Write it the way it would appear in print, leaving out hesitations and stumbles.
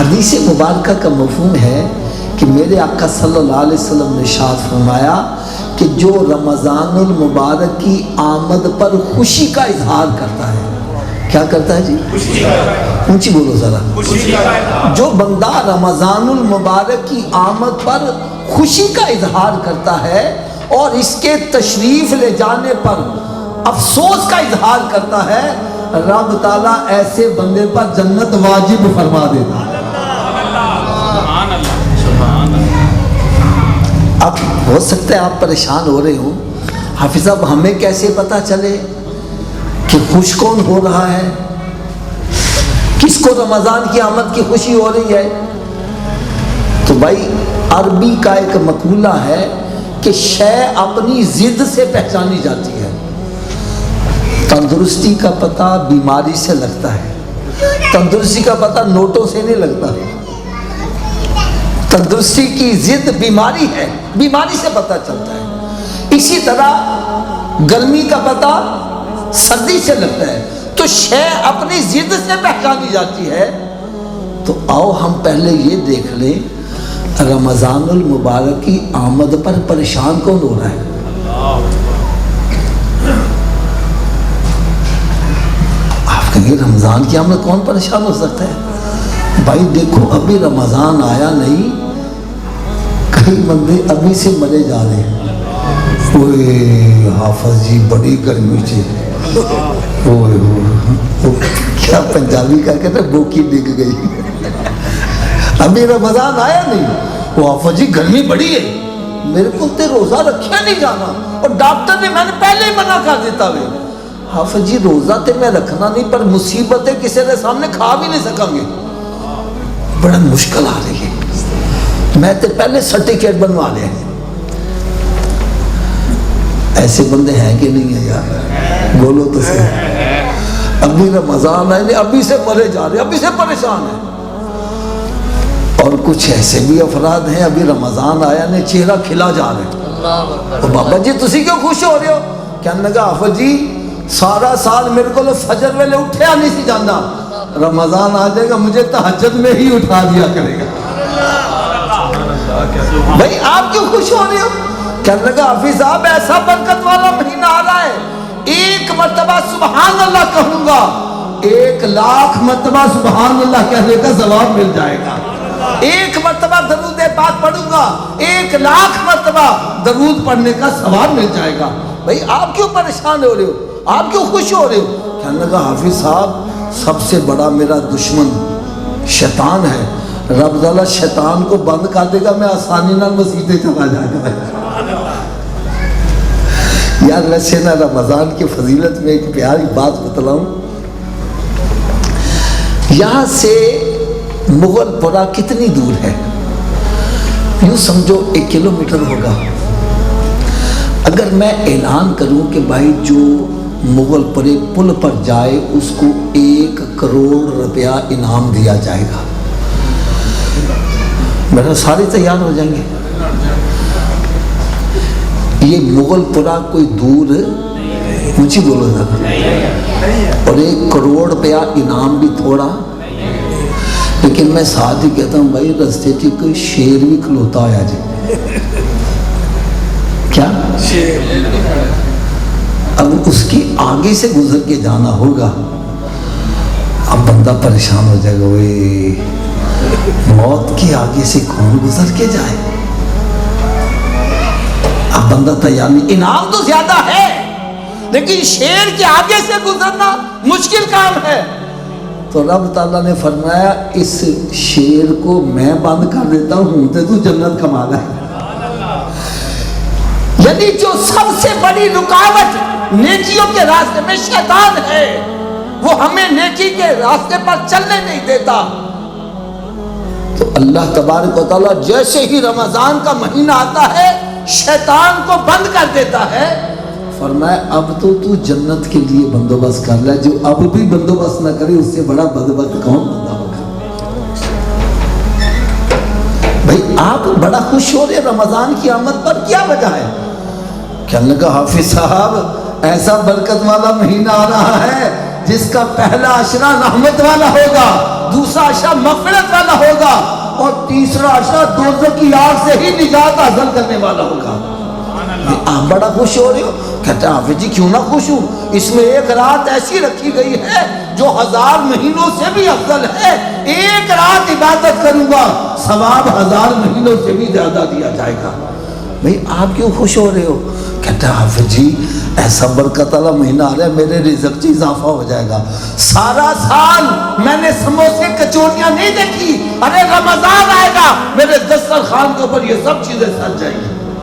حدیث مبارکہ کا مفہوم ہے کہ میرے آقا صلی اللہ علیہ وسلم نے ارشاد فرمایا کہ جو رمضان المبارک کی آمد پر خوشی کا اظہار کرتا ہے، کیا کرتا ہے جی؟ اونچی بولو ذرا. جو بندہ رمضان المبارک کی آمد پر خوشی کا اظہار کرتا ہے اور اس کے تشریف لے جانے پر افسوس کا اظہار کرتا ہے، رب تعالیٰ ایسے بندے پر جنت واجب فرما دیتا ہے. اب ہو سکتا ہے آپ پریشان ہو رہے ہوں، حافظ صاحب ہمیں کیسے پتا چلے کہ خوش کون ہو رہا ہے، کس کو رمضان کی آمد کی خوشی ہو رہی ہے؟ تو بھائی عربی کا ایک مقولہ ہے کہ شے اپنی ضد سے پہچانی جاتی ہے. تندرستی کا پتہ بیماری سے لگتا ہے، تندرستی کا پتہ نوٹوں سے نہیں لگتا. تندرستی کی ضد بیماری ہے، بیماری سے پتہ چلتا ہے. اسی طرح گرمی کا پتہ سردی سے لگتا ہے. تو شے اپنی ضد سے پہچانی جاتی ہے. تو آؤ ہم پہلے یہ دیکھ لیں رمضان المبارک کی آمد پر پریشان کون ہو رہا ہے؟ آپ کہیں گے رمضان کی آمد کون پریشان ہو سکتا ہے؟ بھائی دیکھو ابھی رمضان آیا نہیں، کئی بندے ابھی سے مرے جا رہے ہیں. اوے حافظ جی بڑی گرمی تھی، کیا پنجابی کا کہتے ہیں بوکی ڈگ گئی. ابھی رمضان آیا نہیں، وہ حافظ جی گرمی بڑی ہے، میرے کو تے روزہ رکھیا نہیں جانا، اور ڈاکٹر نے میں نے پہلے ہی منع کر دیتا ہوئے. حافظ جی روزہ تے میں رکھنا نہیں، پر مصیبتیں کسی کے سامنے کھا بھی نہیں سکیں گے، بڑا مشکل آ رہی ہے، میں تے پہلے سرٹیفکیٹ بنوا لے. ایسے بندے ہیں کہ نہیں ہیں یار؟ بولو تو صحیح. ابھی رمضان ہے، ابھی سے مرے جا رہے، ابھی سے پریشان ہیں. اور کچھ ایسے بھی افراد ہیں ابھی رمضان آیا نے چہرہ کھلا جا رہے. تو بابا جی تسی کیوں خوش ہو رہے ہو؟ کہنے لگا حافظ جی سارا سال میرے کو فجر ویلے اٹھیا نہیں سی جانا، رمضان آ جائے گا مجھے تہجد میں ہی اٹھا دیا کرے گا. بھائی آپ کیوں خوش ہو رہے ہو؟ کہنے لگا حافظ صاحب ایسا برکت والا مہینہ آ رہا ہے، ایک مرتبہ سبحان اللہ کہوں گا 1,00,000 مرتبہ سبحان اللہ کہنے کا ثواب مل جائے گا. 1 مرتبہ درود پاک پڑھوں گا 1,00,000 مرتبہ درود پڑھنے کا ثواب مل جائے گا. بھائی آپ کیوں پریشان ہو رہے ہو؟ آپ کیوں خوش ہو رہے ہو؟ کہنے لگا حافظ صاحب سب سے بڑا میرا دشمن شیطان ہے، رب تعالیٰ شیطان کو بند کر دے گا، میں آسانی نال مسیطے چلا جائے گا. یار ویسے نا رمضان کی فضیلت میں ایک پیاری بات بتلاؤں. یہاں سے مغل پورہ کتنی دور ہے؟ یوں سمجھو 1 کلومیٹر ہوگا. اگر میں اعلان کروں کہ بھائی جو مغل پورے پل پر جائے اس کو 1 کروڑ روپیہ انعام دیا جائے گا، میرا سارے تیار ہو جائیں گے. یہ مغل پورہ کوئی دور مجھے بولو نا، اور 1 کروڑ روپیہ انعام بھی تھوڑا. لیکن میں ساتھ ہی کہتا ہوں بھائی رستے کی کوئی شیر بھی کھلوتا آیا جائے. کیا اب اس کی آگے سے گزر کے جانا ہوگا، اب بندہ پریشان ہو جائے گا، وہ موت کے آگے سے کون گزر کے جائے. اب بندہ تیار نہیں. انعام تو زیادہ ہے لیکن شیر کے آگے سے گزرنا مشکل کام ہے. تو رب تعالیٰ نے فرمایا اس شیر کو میں بند کر دیتا ہوں تے تو جنت کما لے. یعنی جو سب سے بڑی رکاوٹ نیکیوں کے راستے میں شیطان ہے، وہ ہمیں نیکی کے راستے پر چلنے نہیں دیتا. تو اللہ تبارک و تعالیٰ جیسے ہی رمضان کا مہینہ آتا ہے شیطان کو بند کر دیتا ہے. فرمایا اب تو جنت کے لیے بندوبست کر لے، جو اب بھی بندوبست نہ کرے اس سے بڑا بدبخت کون بندہ ہوگا. بھائی آپ بڑا خوش ہو رہے رمضان کی آمد پر، کیا وجہ ہے؟ کہنے لگا حافظ صاحب ایسا برکت والا مہینہ آ رہا ہے جس کا پہلا عشرہ رحمت والا ہوگا، دوسرا عشرہ مغفرت والا ہوگا، تیسرا عشرہ دوزخ کی آگ سے ہی نجات حاصل کرنے والا ہوگا۔ آپ بڑا خوش ہو رہے ہو؟ کہتے ہیں حافظ جی کیوں نہ خوش ہوں، اس میں ایک رات ایسی رکھی گئی ہے جو 1000 مہینوں سے بھی افضل ہے۔ ایک رات عبادت کروں گا ثواب 1000 مہینوں سے بھی زیادہ دیا جائے گا۔ بھئی آپ کیوں خوش ہو رہے ہو؟ کہتے ہیں حافظ جی ایسا برکت والا مہینہ آ رہا ہے، میرے رزق سے اضافہ ہو جائے گا۔ سارا سال میں نے سموسے کچوریاں نہیں دیکھی، ارے رمضان آئے گا میرے دسترخوان کے اوپر یہ سب چیزیں سج جائیں گی۔